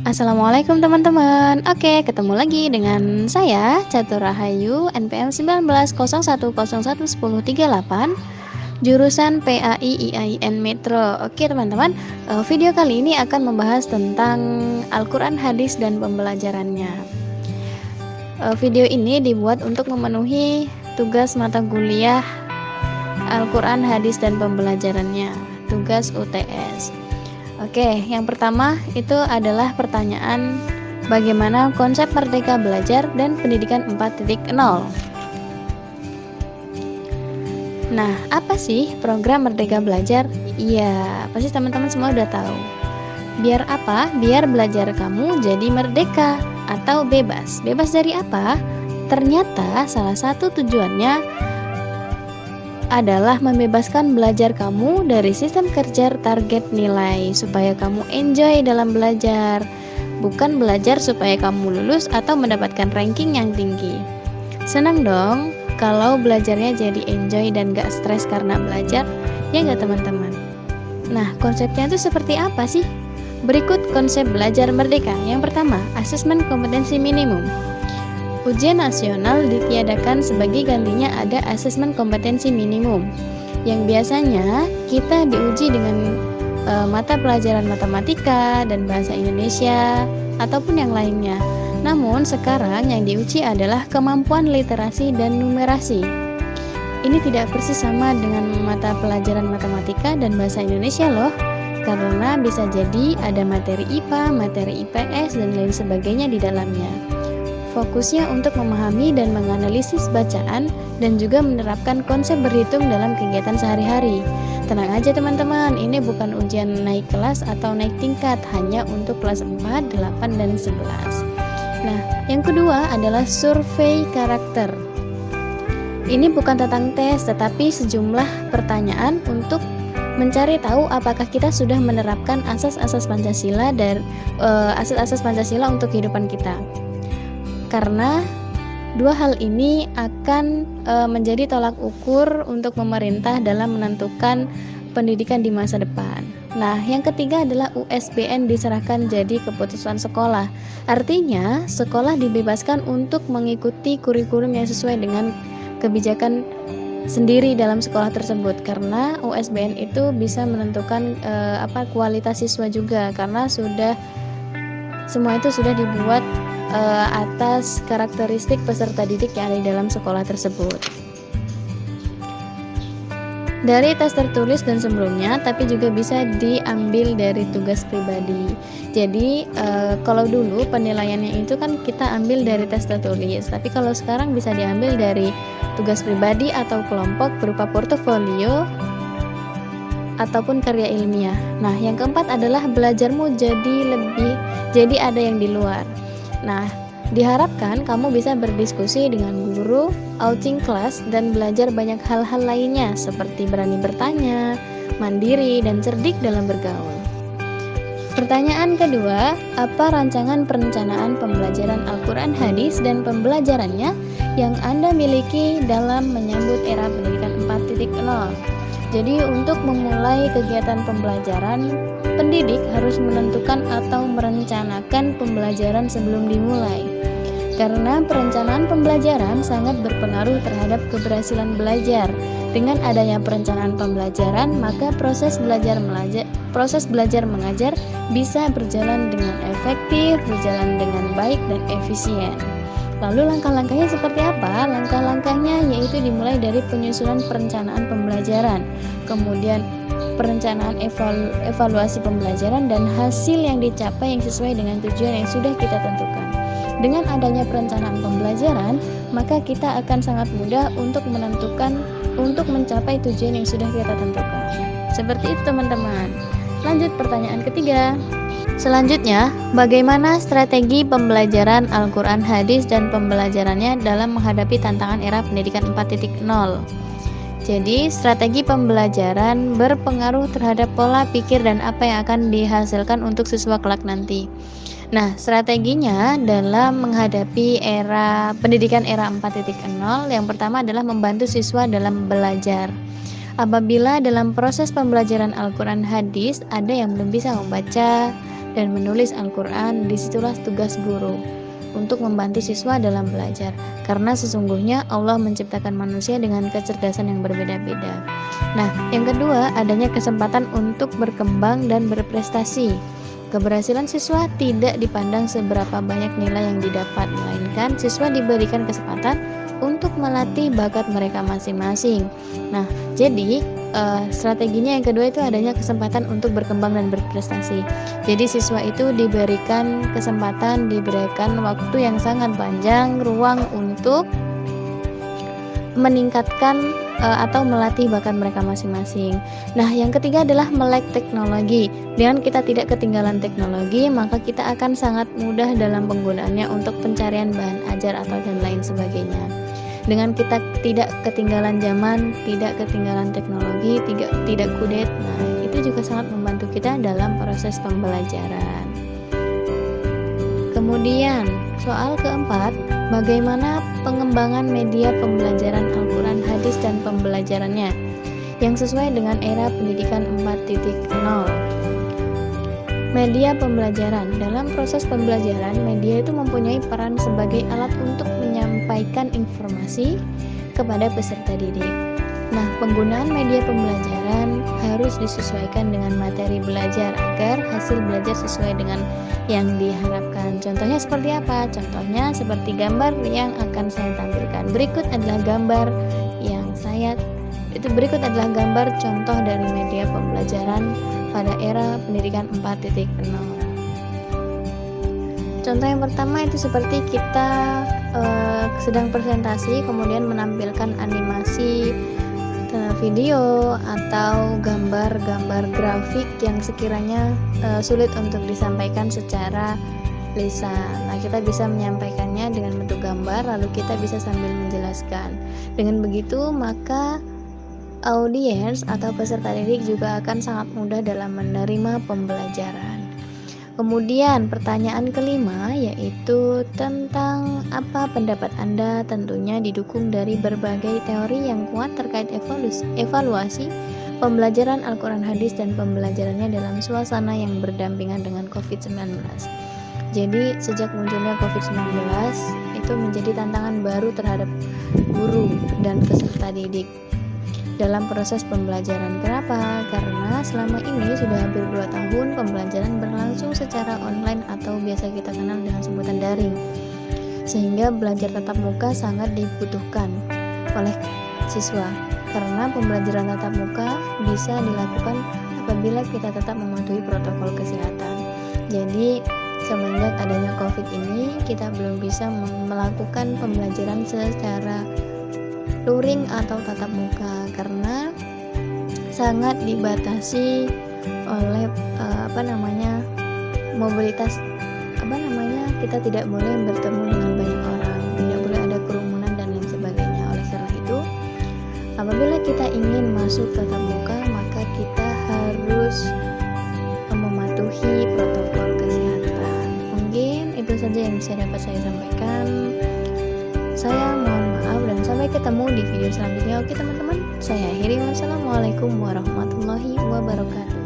Assalamualaikum teman-teman. Oke, ketemu lagi dengan saya Catur Rahayu NPM 1901011038 jurusan PAI IAIN Metro. Oke teman-teman, video kali ini akan membahas tentang Al-Quran, hadis, dan pembelajarannya. Video ini dibuat untuk memenuhi tugas mata kuliah Al-Quran, hadis, dan pembelajarannya, tugas UTS. Oke, yang pertama itu adalah pertanyaan bagaimana konsep Merdeka Belajar dan Pendidikan 4.0. Nah, apa sih program Merdeka Belajar? Iya, pasti teman-teman semua udah tahu. Biar apa? Biar belajar kamu jadi merdeka atau bebas. Bebas dari apa? Ternyata salah satu tujuannya adalah membebaskan belajar kamu dari sistem kerja target nilai supaya kamu enjoy dalam belajar, bukan belajar supaya kamu lulus atau mendapatkan ranking yang tinggi. Senang dong kalau belajarnya jadi enjoy dan gak stres karena belajar, ya gak teman-teman? Nah, konsepnya itu seperti apa sih? Berikut konsep belajar merdeka. Yang pertama, asesmen kompetensi minimum. Ujian nasional ditiadakan sebagai gantinya ada asesmen kompetensi minimum yang biasanya kita diuji dengan mata pelajaran matematika dan bahasa Indonesia ataupun yang lainnya. Namun sekarang yang diuji adalah kemampuan literasi dan numerasi. Ini tidak persis sama dengan mata pelajaran matematika dan bahasa Indonesia loh, karena bisa jadi ada materi IPA, materi IPS, dan lain sebagainya di dalamnya. Fokusnya untuk memahami dan menganalisis bacaan dan juga menerapkan konsep berhitung dalam kegiatan sehari-hari. Tenang aja teman-teman, ini bukan ujian naik kelas atau naik tingkat, hanya untuk kelas 4, 8, dan 11. Nah, yang kedua adalah survei karakter. Ini bukan tentang tes, tetapi sejumlah pertanyaan untuk mencari tahu apakah kita sudah menerapkan asas-asas Pancasila dan asas-asas Pancasila untuk kehidupan kita. Karena dua hal ini akan menjadi tolak ukur untuk pemerintah dalam menentukan pendidikan di masa depan. Nah, yang ketiga adalah USBN diserahkan jadi keputusan sekolah. Artinya, sekolah dibebaskan untuk mengikuti kurikulum yang sesuai dengan kebijakan sendiri dalam sekolah tersebut, karena USBN itu bisa menentukan kualitas siswa juga, karena semua itu sudah dibuat atas karakteristik peserta didik yang ada di dalam sekolah tersebut. Dari tes tertulis dan sebelumnya, tapi juga bisa diambil dari tugas pribadi. Jadi kalau dulu penilaiannya itu kan kita ambil dari tes tertulis, tapi kalau sekarang bisa diambil dari tugas pribadi atau kelompok berupa portofolio ataupun karya ilmiah. Nah, yang keempat adalah belajarmu jadi ada yang di luar. Nah, diharapkan kamu bisa berdiskusi dengan guru, outing kelas, dan belajar banyak hal-hal lainnya seperti berani bertanya, mandiri, dan cerdik dalam bergaul. Pertanyaan kedua, apa rancangan perencanaan pembelajaran Al-Quran, hadis, dan pembelajarannya yang Anda miliki dalam menyambut era pendidikan 4.0? Jadi untuk memulai kegiatan pembelajaran, pendidik harus menentukan atau merencanakan pembelajaran sebelum dimulai. Karena perencanaan pembelajaran sangat berpengaruh terhadap keberhasilan belajar. Dengan adanya perencanaan pembelajaran, maka proses belajar mengajar bisa berjalan dengan efektif, berjalan dengan baik dan efisien. Lalu langkah-langkahnya seperti apa? Langkah-langkahnya yaitu dimulai dari penyusunan perencanaan pembelajaran, kemudian perencanaan evaluasi pembelajaran, dan hasil yang dicapai yang sesuai dengan tujuan yang sudah kita tentukan. Dengan adanya perencanaan pembelajaran, maka kita akan sangat mudah untuk mencapai tujuan yang sudah kita tentukan. Seperti itu teman-teman. Lanjut pertanyaan ketiga. Selanjutnya, bagaimana strategi pembelajaran Al-Quran, hadis, dan pembelajarannya dalam menghadapi tantangan era pendidikan 4.0? Jadi, strategi pembelajaran berpengaruh terhadap pola pikir dan apa yang akan dihasilkan untuk siswa kelak nanti. Nah, strateginya dalam menghadapi pendidikan era 4.0, yang pertama adalah membantu siswa dalam belajar. Apabila dalam proses pembelajaran Al-Quran hadis ada yang belum bisa membaca dan menulis Al-Quran, disitulah tugas guru untuk membantu siswa dalam belajar, karena sesungguhnya Allah menciptakan manusia dengan kecerdasan yang berbeda-beda. Nah, yang kedua, adanya kesempatan untuk berkembang dan berprestasi. Keberhasilan siswa tidak dipandang seberapa banyak nilai yang didapat, melainkan siswa diberikan kesempatan untuk melatih bakat mereka masing-masing. Nah, jadi strateginya yang kedua itu adanya kesempatan untuk berkembang dan berprestasi. Jadi siswa itu diberikan kesempatan, diberikan waktu yang sangat panjang, ruang untuk meningkatkan atau melatih bakat mereka masing-masing. Nah, yang ketiga adalah melek teknologi. Dengan kita tidak ketinggalan teknologi, maka kita akan sangat mudah dalam penggunaannya untuk pencarian bahan ajar atau dan lain sebagainya. Dengan kita tidak ketinggalan zaman, tidak ketinggalan teknologi, tidak kudet, nah itu juga sangat membantu kita dalam proses pembelajaran. Kemudian, soal keempat, bagaimana pengembangan media pembelajaran Al-Quran hadis dan pembelajarannya yang sesuai dengan era pendidikan 4.0. Media pembelajaran. Dalam proses pembelajaran, media itu mempunyai peran sebagai alat untuk menyampaikan informasi kepada peserta didik. Nah, penggunaan media pembelajaran harus disesuaikan dengan materi belajar agar hasil belajar sesuai dengan yang diharapkan. Contohnya seperti apa? Contohnya seperti gambar yang akan saya tampilkan. Berikut adalah gambar contoh dari media pembelajaran pada era pendidikan 4.0. Contoh yang pertama itu seperti kita sedang presentasi, kemudian menampilkan animasi video atau gambar-gambar grafik yang sekiranya sulit untuk disampaikan secara lisan. Nah, kita bisa menyampaikannya dengan bentuk gambar, lalu kita bisa sambil menjelaskan. Dengan begitu, maka audiens atau peserta didik juga akan sangat mudah dalam menerima pembelajaran. Kemudian pertanyaan kelima yaitu tentang apa pendapat Anda, tentunya didukung dari berbagai teori yang kuat terkait evaluasi pembelajaran Al-Quran hadis dan pembelajarannya dalam suasana yang berdampingan dengan COVID-19. Jadi sejak munculnya COVID-19 itu menjadi tantangan baru terhadap guru dan peserta didik dalam proses pembelajaran. Kenapa? Karena selama ini sudah hampir 2 tahun pembelajaran berlangsung secara online atau biasa kita kenal dengan sebutan daring, sehingga belajar tatap muka sangat dibutuhkan oleh siswa, karena pembelajaran tatap muka bisa dilakukan apabila kita tetap mematuhi protokol kesehatan. Jadi semenjak adanya COVID ini, kita belum bisa melakukan pembelajaran secara luring atau tatap muka karena sangat dibatasi oleh mobilitas kita tidak boleh bertemu dengan banyak orang, tidak boleh ada kerumunan dan lain sebagainya. Oleh karena itu, apabila kita ingin masuk tatap muka, maka kita harus mematuhi protokol kesehatan. Mungkin itu saja yang dapat saya sampaikan. Saya mohon maaf dan sampai ketemu di video selanjutnya. Oke teman-teman, saya akhiri. Wassalamualaikum warahmatullahi wabarakatuh.